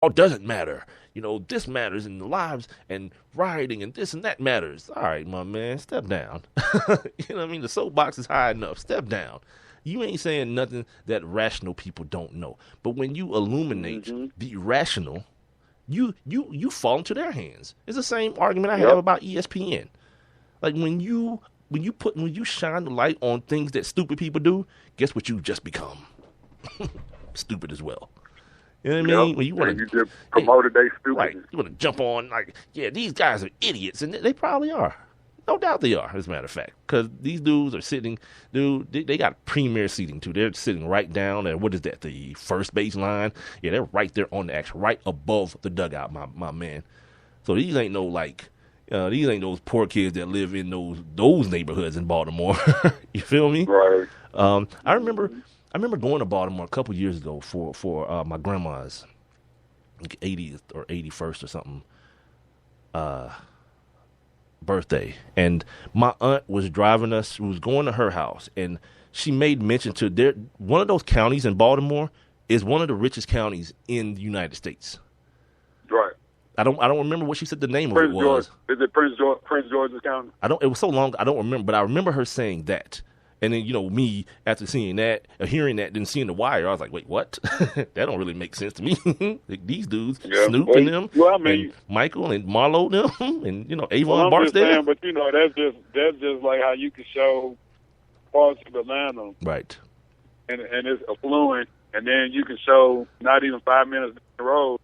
all doesn't matter. This matters in the lives and rioting and this and that matters. All right, my man, step down. You know what I mean? The soapbox is high enough. Step down. You ain't saying nothing that rational people don't know. But when you illuminate Mm-hmm. the irrational, you fall into their hands. It's the same argument I have Yep. about ESPN. Like when you shine the light on things that stupid people do, guess what you just become? Stupid as well. You know what I Yep. mean? When you And want you to, just promoted they right? stupidness. You want to jump on like, yeah, these guys are idiots, and they probably are. No doubt they are, as a matter of fact, because these dudes are sitting, they got premier seating too. They're sitting right down at, what is that, the first base line? Yeah, they're right there on the action, right above the dugout, my man. So these ain't no these ain't those poor kids that live in those neighborhoods in Baltimore. You feel me? Right. I remember going to Baltimore a couple years ago for my grandma's 80th or 81st or something birthday, and my aunt was driving us. We was going to her house, and she made mention to one of those counties in Baltimore is one of the richest counties in the United States. Right. I don't remember what she said the name of it Prince George. was. Is it Prince George? Prince George's County? It was so long I don't remember, but I remember her saying that. And then, me, after seeing that, hearing that, then seeing The Wire, I was like, wait, what? That don't really make sense to me. Like, these dudes, Yeah. Snoop Well, and them, well, I mean, and Michael and Marlo them, and, Avon I'm just saying, Barksdale. but that's just like how you can show parts of Atlanta Right. and it's affluent, and then you can show not even 5 minutes down the road,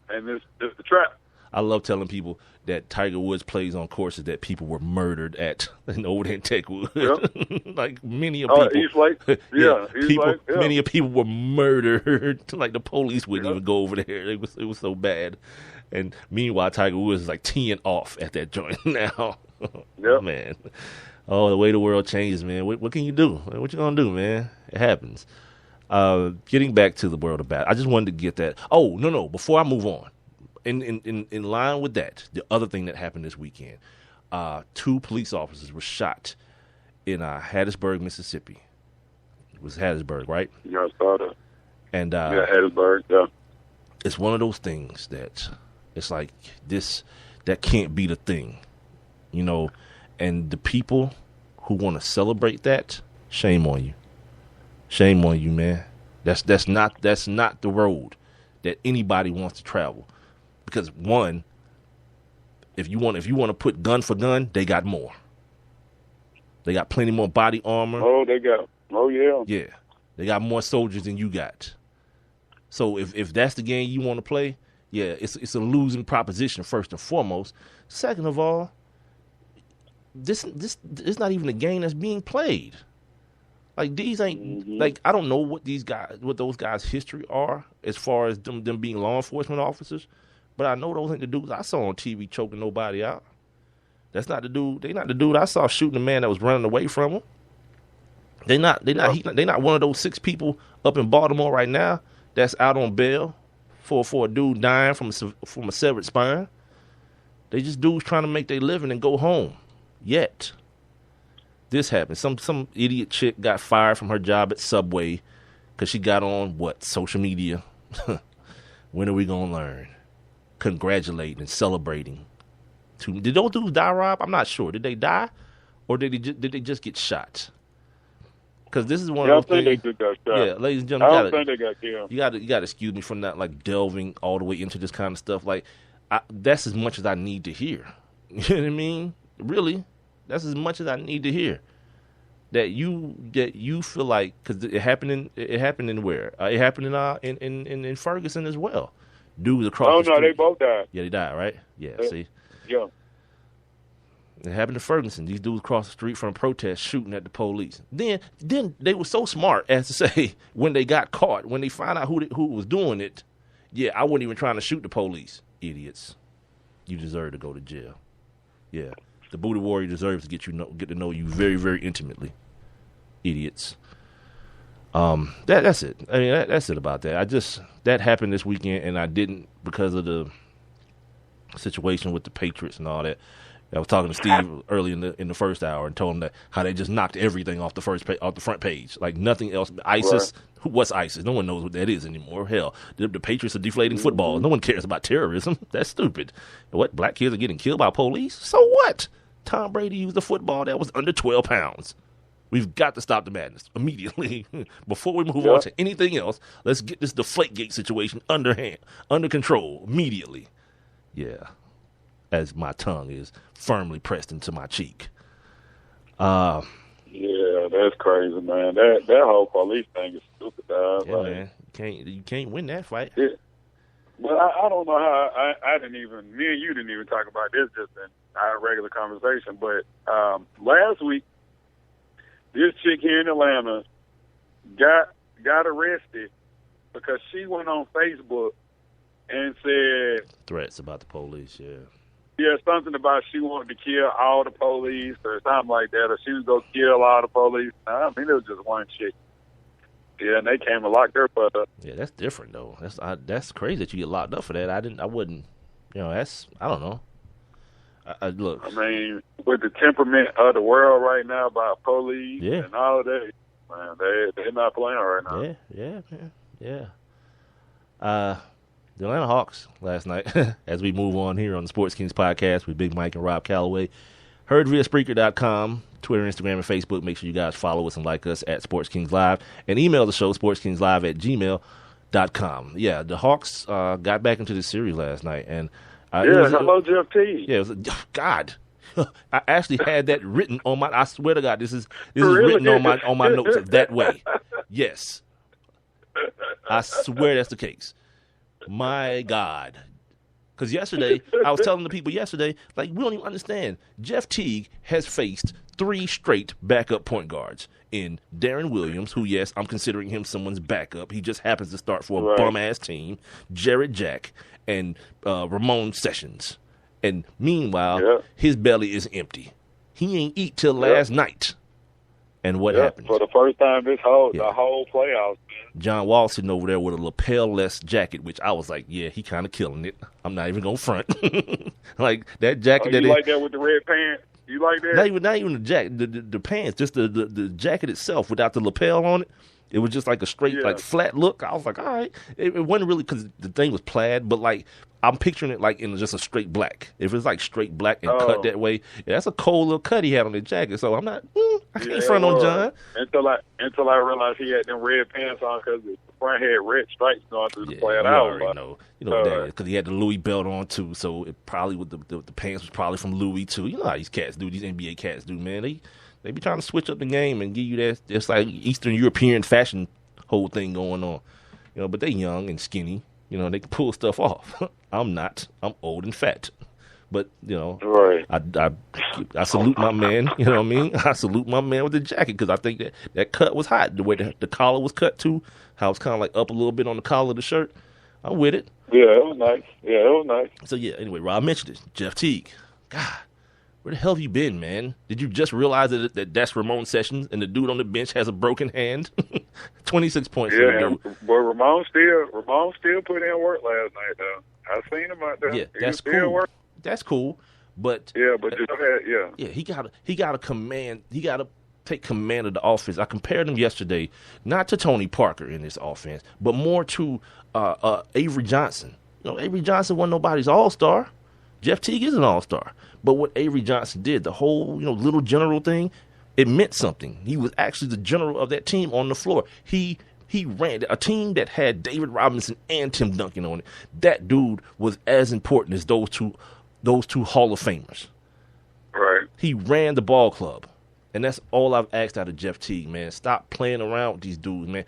and it's the trap. I love telling people that Tiger Woods plays on courses that people were murdered at over there in Techwood. Yep. Like many of people. East Lake. Yeah, East people. Lake, yeah. Many of people were murdered. Like the police wouldn't Yeah. even go over there. It was so bad. And meanwhile, Tiger Woods is like teeing off at that joint now. Yep. Man. Oh, the way the world changes, man. What can you do? What you gonna do, man? It happens. Getting back to the world of bat, I just wanted to get that. Oh, no. Before I move on, in line with that, the other thing that happened this weekend, 2 police officers were shot in Hattiesburg, Mississippi. It was Hattiesburg, right? Yeah, I saw that. And Yeah, Hattiesburg. Yeah. it's one of those things that it's like that can't be the thing, and the people who want to celebrate that, shame on you. Shame on you, man. That's not the road that anybody wants to travel. Because one, if you want to put gun for gun, they got more. They got plenty more body armor. Oh, they got. Oh, yeah. Yeah, they got more soldiers than you got. So if that's the game you want to play, yeah, it's a losing proposition first and foremost. Second of all, this is not even a game that's being played. Like these ain't like I don't know what those guys' history are as far as them being law enforcement officers, but I know those ain't the dudes I saw on TV choking nobody out. That's not the dude. They not the dude I saw shooting the man that was running away from him. They not one of those 6 people up in Baltimore right now that's out on bail for a dude dying from a severed spine. They just dudes trying to make their living and go home. Yet this happened. Some idiot chick got fired from her job at Subway because she got on social media. When are we gonna learn? Congratulating and celebrating. Did those dudes die, Rob? I'm not sure. Did they die, or did they just get shot? Because this is one Yeah, I of those think they things. just got shot. Yeah, ladies and I gentlemen, don't think they got killed. you got to excuse me for not like delving all the way into this kind of stuff. Like that's as much as I need to hear. You know what I mean? Really, that's as much as I need to hear. That you feel like because it happened in where it happened in Ferguson as well. Dudes across. Oh, the no, street. they both died. Yeah, they died, right? Yeah. See, Yeah. it happened to Ferguson. These dudes across the street from a protest shooting at the police. Then they were so smart as to say when they got caught, when they found out who was doing it, yeah, I wasn't even trying to shoot the police. Idiots. You deserve to go to jail. Yeah. The Booty Warrior deserves to get to know you very, very intimately. Idiots. That's it. I mean, that's it about that. That happened this weekend, and I didn't because of the situation with the Patriots and all that. I was talking to Steve early in the first hour and told him that how they just knocked everything off the front page, like nothing else. ISIS, what's ISIS? No one knows what that is anymore. Hell, the Patriots are deflating football. No one cares about terrorism. That's stupid. What, black kids are getting killed by police? So what? Tom Brady used a football that was under 12 pounds. We've got to stop the madness immediately. Before we move on to anything else, let's get this Deflategate situation under control immediately. Yeah. As my tongue is firmly pressed into my cheek. Yeah, that's crazy, man. That whole police thing is stupid, dog. Yeah, man. You can't win that fight. Yeah. But I don't know how I didn't even, me and you didn't even talk about this just in our regular conversation. But last week, this chick here in Atlanta got arrested because she went on Facebook and said threats about the police. Yeah, something about she wanted to kill all the police or something like that, or she was going to kill all the police. I mean, it was just one chick. Yeah, and they came and locked her butt up. Yeah, that's different, though. That's crazy that you get locked up for that. I wouldn't, I don't know. Look. I mean, with the temperament of the world right now about police and all of that, man, they're not playing right now. Yeah. The Atlanta Hawks last night, as we move on here on the Sports Kings podcast with Big Mike and Rob Calloway, heard via Spreaker.com, Twitter, Instagram, and Facebook. Make sure you guys follow us and like us at Sports Kings Live, and email the show, sportskingslive@gmail.com. Yeah, the Hawks got back into the series last night. And hello, Jeff T. Yeah, it was God. I actually had that written on my, I swear to God, this is written on my notes that way. Yes. I swear that's the case. My God. Because yesterday, I was telling the people yesterday, like, we don't even understand. Jeff Teague has faced 3 straight backup point guards in Darren Williams, who, yes, I'm considering him someone's backup. He just happens to start for a bum-ass team. Jared Jack and Ramon Sessions. And meanwhile, his belly is empty. He ain't eat till last night. And what happened? For the first time the whole playoffs. John Wall sitting over there with a lapel-less jacket, which I was like, yeah, he kind of killing it. I'm not even going to front. Like, that jacket. You like that with the red pants? You like that? Not even the jacket, the pants, just the jacket itself without the lapel on it. It was just like a straight, like, flat look. I was like, all right. It wasn't really because the thing was plaid, but, like, I'm picturing it like in just a straight black. If it's like straight black and cut that way, that's a cold little cut he had on the jacket. So I'm not, I can't front on John. Until I realized he had them red pants on because the front had red stripes going through the plaid. I already know. You know that because he had the Louis belt on too. So it probably with the pants was probably from Louis too. You know how these cats do, these NBA cats do, man. They be trying to switch up the game and give you that. It's like Eastern European fashion whole thing going on. You know, but they young and skinny. You know, they can pull stuff off. I'm not. I'm old and fat. But, you know, I salute my man. You know what I mean? I salute my man with the jacket because I think that cut was hot. The way the collar was cut, too. How it's kind of like up a little bit on the collar of the shirt. I'm with it. Yeah, it was nice. So, yeah, anyway, Rob mentioned it. Jeff Teague. God, where the hell have you been, man? Did you just realize that that's Ramon Sessions and the dude on the bench has a broken hand? 26 points. Yeah, but Ramon still put in work last night, though. I seen him out there. Yeah, that's cool. That's cool. But he got to command. He got to take command of the offense. I compared him yesterday, not to Tony Parker in this offense, but more to Avery Johnson. You know, Avery Johnson wasn't nobody's all-star. Jeff Teague is an all-star. But what Avery Johnson did, the whole, little general thing, it meant something. He was actually the general of that team on the floor. He ran a team that had David Robinson and Tim Duncan on it. That dude was as important as those two Hall of Famers. Right. He ran the ball club. And that's all I've asked out of Jeff Teague, man. Stop playing around with these dudes, man.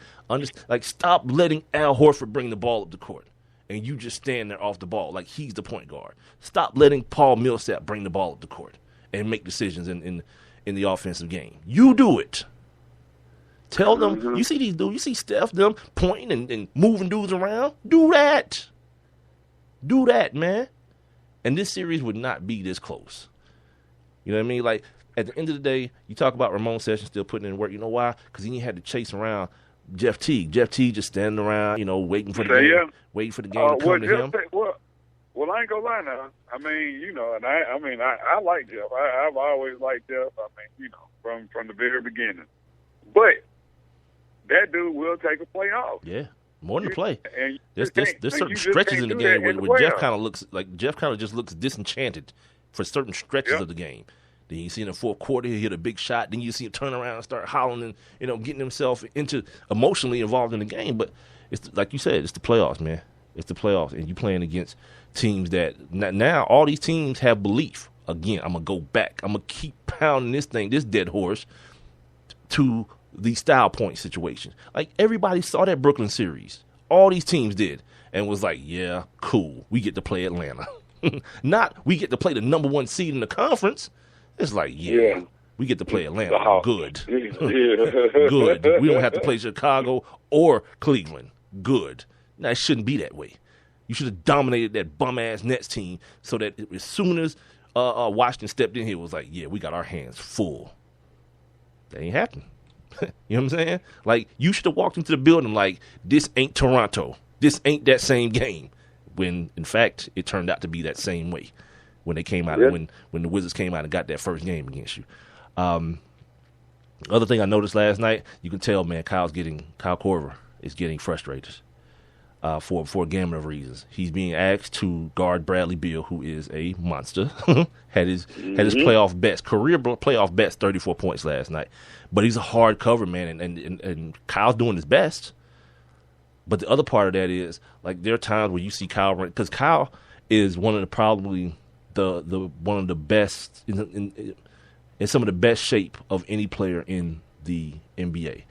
Stop letting Al Horford bring the ball up the court. And you just stand there off the ball like he's the point guard. Stop letting Paul Millsap bring the ball up the court and make decisions in the offensive game. You do it. Tell them, you see these dudes, you see Steph, them pointing and moving dudes around. Do that. Do that, man. And this series would not be this close. You know what I mean? Like, at the end of the day, you talk about Ramon Sessions still putting in work. You know why? Because he had to chase around Jeff Teague. Jeff Teague just standing around, waiting for the game. Waiting for the game to come to him. Well, I ain't gonna lie now. I mean, and I like Jeff. I've always liked Jeff. I mean, from the very beginning. But that dude will take a play off. Yeah, more than a play. And there's certain stretches in the game where Jeff kind of just looks disenchanted for certain stretches of the game. Then you see in the fourth quarter he hit a big shot. Then you see him turn around and start howling and getting himself emotionally involved in the game. But it's like you said, it's the playoffs, man. It's the playoffs, and you playing against teams that now all these teams have belief. Again, I'm gonna go back. I'm gonna keep pounding this dead horse to the style point situation. Like everybody saw that Brooklyn series. All these teams did, and was like, yeah, cool. We get to play Atlanta. Not we get to play the number one seed in the conference. It's like, yeah. We get to play Atlanta. Good. Good. We don't have to play Chicago or Cleveland. Good. Now, it shouldn't be that way. You should have dominated that bum-ass Nets team so that as soon as Washington stepped in here, it was like, yeah, we got our hands full. That ain't happening. You know what I'm saying? Like, you should have walked into the building like, this ain't Toronto. This ain't that same game. When, in fact, it turned out to be that same way when they came out, when the Wizards came out and got that first game against you. Other thing I noticed last night, you can tell, man, Kyle Korver is getting frustrated for a gamut of reasons. He's being asked to guard Bradley Beal, who is a monster. had his playoff best, career playoff best, 34 points last night. But he's a hard cover, man, and Kyle's doing his best. But the other part of that is, like, there are times where you see Kyle run, because Kyle is one of the probably one of the best in some of the best shape of any player in the NBA.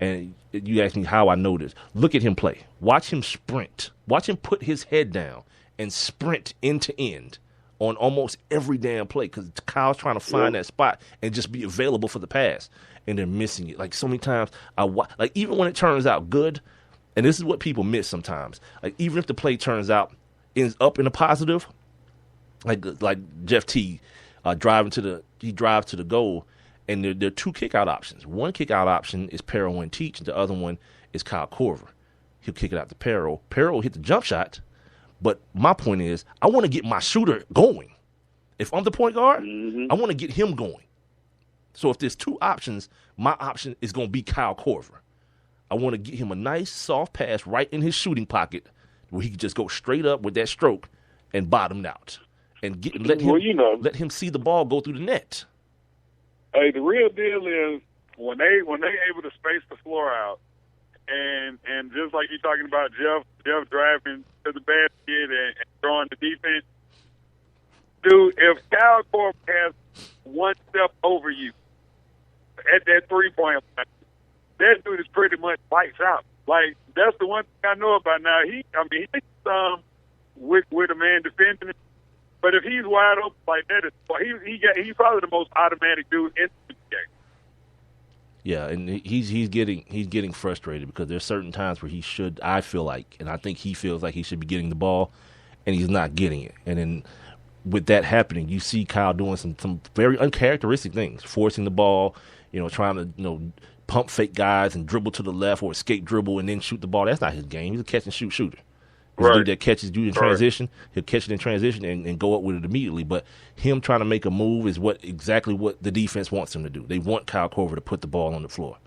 And you ask me how I know this. Look at him play. Watch him sprint. Watch him put his head down and sprint end to end on almost every damn play, because Kyle's trying to find that spot and just be available for the pass, and they're missing it. Like, so many times, like, even when it turns out good, and this is what people miss sometimes, like, even if the play ends up in a positive, like Jeff T drives to the goal, and there are two kick-out options. One kick-out option is Perro and Teach, and the other one is Kyle Korver. He'll kick it out to Perro. Perro will hit the jump shot, but my point is, I want to get my shooter going. If I'm the point guard, I want to get him going. So if there's two options, my option is going to be Kyle Korver. I want to get him a nice, soft pass right in his shooting pocket where he can just go straight up with that stroke and bottom out. And let him see the ball go through the net. Hey, the real deal is when they able to space the floor out, and just like you're talking about Jeff driving to the basket and throwing the defense, dude, if Kyle Korver has one step over you at that 3-point line, that dude is pretty much lights out. Like, that's the one thing I know about now. He's with a man defending him. But if he's wide open like that, he's probably the most automatic dude in the game. Yeah, and he's getting frustrated because there's certain times where I feel like, and I think he feels like he should be getting the ball, and he's not getting it. And then with that happening, you see Kyle doing some very uncharacteristic things, forcing the ball, trying to pump fake guys and dribble to the left or escape dribble and then shoot the ball. That's not his game. He's a catch and shoot shooter. He's a dude that catches you in transition. He'll catch it in transition and go up with it immediately. But him trying to make a move is exactly what the defense wants him to do. They want Kyle Korver to put the ball on the floor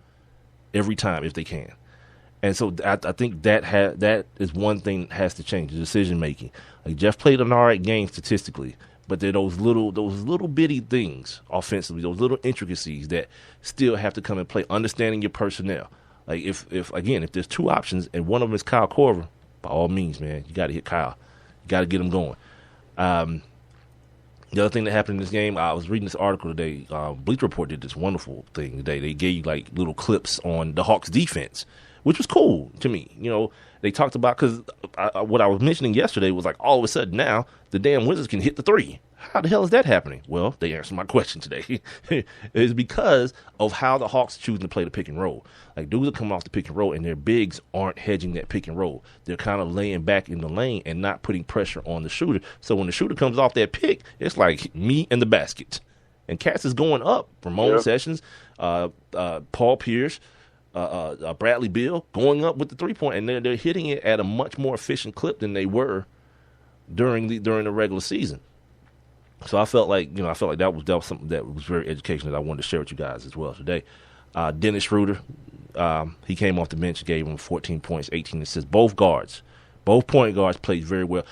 every time if they can. And so I think that is one thing that has to change, the decision making. Like, Jeff played an all right game statistically, but there are those little bitty things offensively, those little intricacies that still have to come and play. Understanding your personnel. Like, if there's two options and one of them is Kyle Korver, by all means, man, you got to hit Kyle. You got to get him going. The other thing that happened in this game, I was reading this article today. Bleacher Report did this wonderful thing today. They gave you like little clips on the Hawks defense, which was cool to me. They talked about, because what I was mentioning yesterday was like, all of a sudden now the damn Wizards can hit the three. How the hell is that happening? Well, they answered my question today. It's because of how the Hawks choosing to play the pick and roll. Like, dudes are coming off the pick and roll, and their bigs aren't hedging that pick and roll. They're kind of laying back in the lane and not putting pressure on the shooter. So when the shooter comes off that pick, it's like me and the basket. And cats is going up. Ramon Sessions, Paul Pierce, Bradley Beal going up with the 3-point, and they're hitting it at a much more efficient clip than they were during the regular season. So I felt like that was something that was very educational that I wanted to share with you guys as well today. Dennis Schroeder, he came off the bench, gave him 14 points, 18 assists. Both point guards played very well.